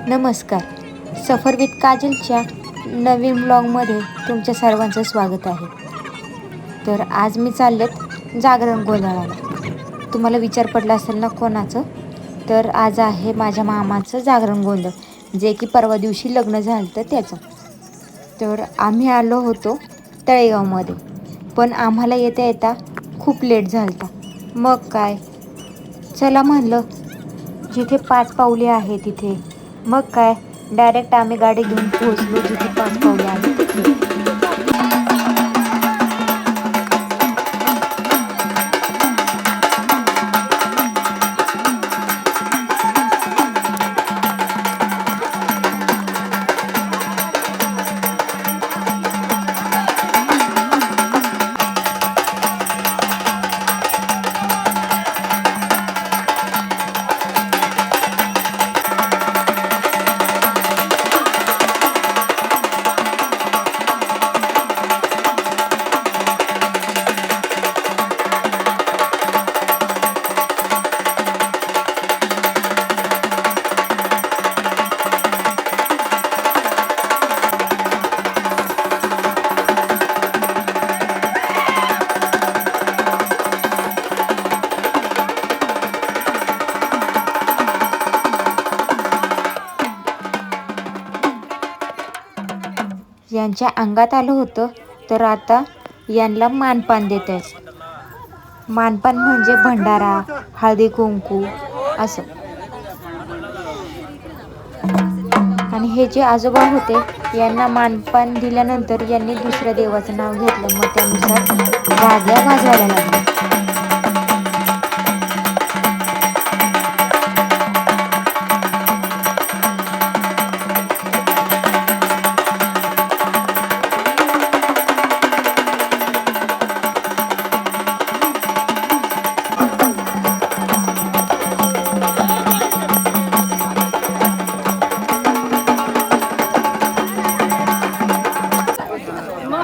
नमस्कार. सफर विथ काजलच्या नवीन ब्लॉगमध्ये तुमच्या सर्वांचं स्वागत आहे. तर आज मी चाललेत जागरण गोंधळाला. तुम्हाला विचार पडला असेल ना कोणाचं? तर आज आहे माझ्या मामाचं जागरण गोंधळ, जे की परवा दिवशी लग्न झालं तर त्याचं. तर आम्ही आलो होतो तळेगावमध्ये, पण आम्हाला येता येता खूप लेट झाला. मग काय, चला म्हणलं जिथे 5 पावले आहे तिथे. मग काय, डायरेक्ट आम्ही गाडी घेऊन पोहोचलो जिथे 5 पावले आहे तिथे. यांच्या अंगात आलं होतं, तर आता यांना मानपान देत आहेत. मानपान म्हणजे भंडारा, हळदी कुंकू असं. आणि हे जे आजोबा होते, यांना मानपान दिल्यानंतर यांनी दुसऱ्या देवाचं नाव घेतलं. मग त्यानुसार वाघ्या वाजवायला लागल्या.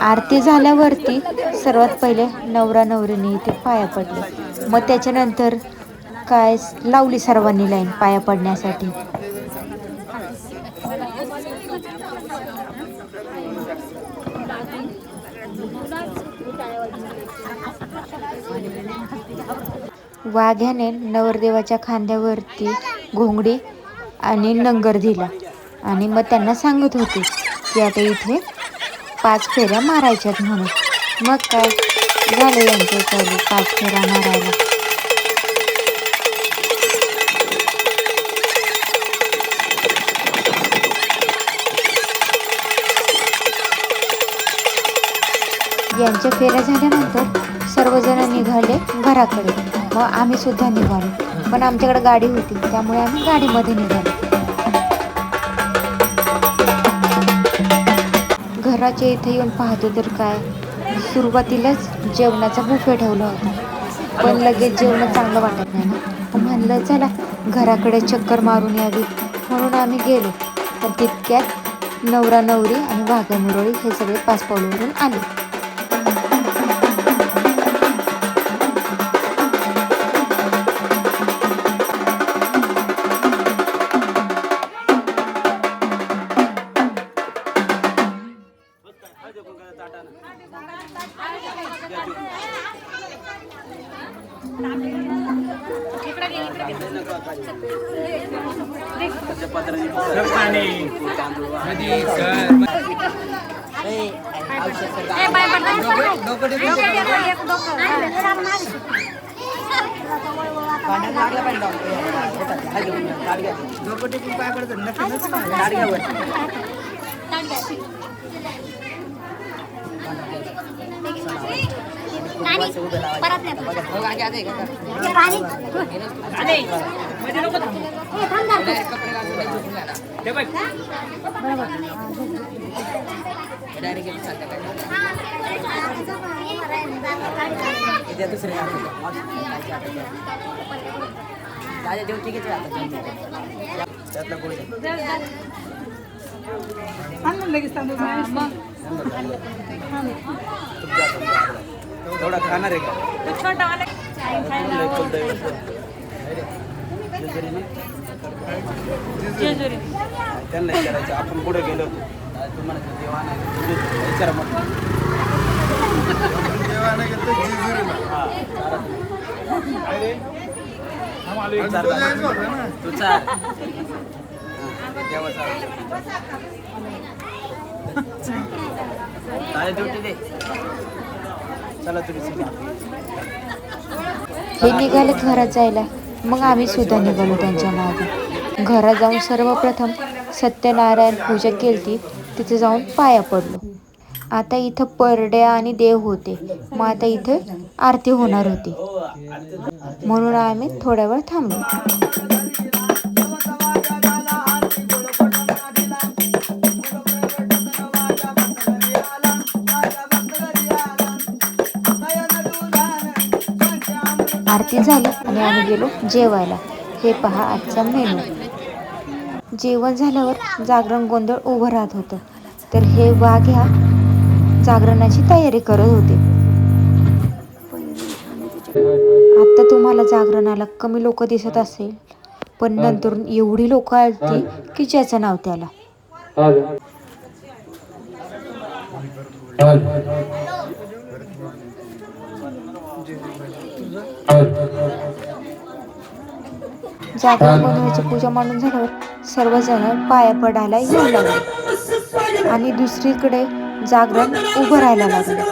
आरती झाल्यावरती सर्वात पहिले नवरा नवरीने इथे पाया पडले. मग त्याच्यानंतर काय लावली सर्वांनी लाईन पाया पडण्यासाठी. वाघ्याने नवरदेवाच्या खांद्यावरती घोंगडी आणि नंगर दिला आणि मग त्यांना सांगत होते की आता इथे 5 फेऱ्या मारायच्यात म्हणून. मग काय झालं यांचं चालू 5 फेऱ्या मारायला. यांच्या फेऱ्या झाल्यानंतर सर्वजण निघाले घराकडे. मग आम्ही सुद्धा निघालो, पण आमच्याकडे गाडी होती त्यामुळे आम्ही गाडीमध्ये निघालो. घराच्या इथे येऊन पाहतो तर काय, सुरुवातीलाच जेवणाचा बुफे ठेवला होता. पण लगेच जेवण चांगलं वाटत नाही ना, म्हणलं चला घराकडे चक्कर मारून यावी म्हणून आम्ही गेलो. पण तितक्यात नवरा नवरी आणि वाघ्या मुरळी हे सगळे 5 पावलावरून आले. एवढा खाणार आहे का? जेजुरी. त्यांना विचारायचं आपण कुठे गेलो होतो तुम्हाला देवा नाही विचारा मग हां तू चाल देवा चाल ड्युटी दे चला तुम्ही हे निघाले घरात जायला. मग आम्ही सुद्धा निघालो त्यांच्या मागे. घरात जाऊन सर्वप्रथम सत्यनारायण पूजा केली. तिथे जाऊन पाया पडलो. आता इथं परड्या आणि देव होते. मग आता इथे आरती होणार होती, म्हणून आम्ही थोड्या वेळ थांबलो. आरती झाली आणि आम्ही गेलो जेवायला. हे पहा आजचा मेनू. जेवण झाल्यावर जागरण गोंधळ उभं राहत होतं. तर हे वाघ्या जागरणाची तयारी करत होते. आता तुम्हाला जागरणाला कमी लोक दिसत असेल, पण नंतर एवढी लोक आली की ज्याचं नाव त्याला. जागरण गोंधळाची पूजा मांडून झाल्यावर सर्वजण पाया पडायला येऊ लागले आणि दुसरीकडे जागरण उभं राहायला लागले.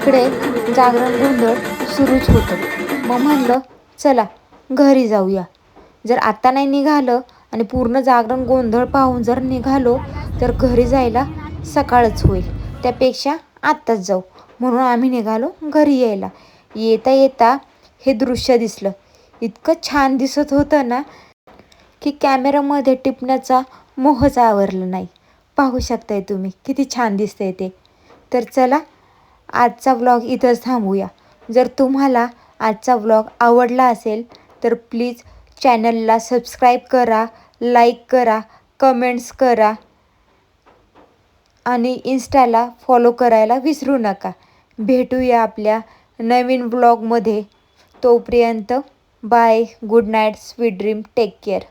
इकडे जागरण गोंधळ सुरूच होतं. मग म्हणलं चला घरी जाऊया. जर आता नाही निघालं आणि पूर्ण जागरण गोंधळ पाहून जर निघालो तर घरी जायला सकाळच होईल. त्यापेक्षा आत्ताच जाऊ. म्हणून आम्ही निघालो घरी यायला. येता येता हे दृश्य दिसलं. इतकं छान दिसत होतं ना की कॅमेरामध्ये टिपण्याचा मोहच आवरला नाही. पाहू शकताय तुम्ही किती छान दिसतंय ते. तर चला आजचा व्लॉग इथंच थांबूया. जर तुम्हाला आजचा व्लॉग आवडला असेल तर प्लीज चॅनलला सबस्क्राईब करा, लाईक करा, कमेंट्स करा आणि इंस्टाला फॉलो करायला विसरू नका. भेटूया आपल्या नवीन व्लॉगमध्ये. तोपर्यंत bye, good night, sweet dream, take care.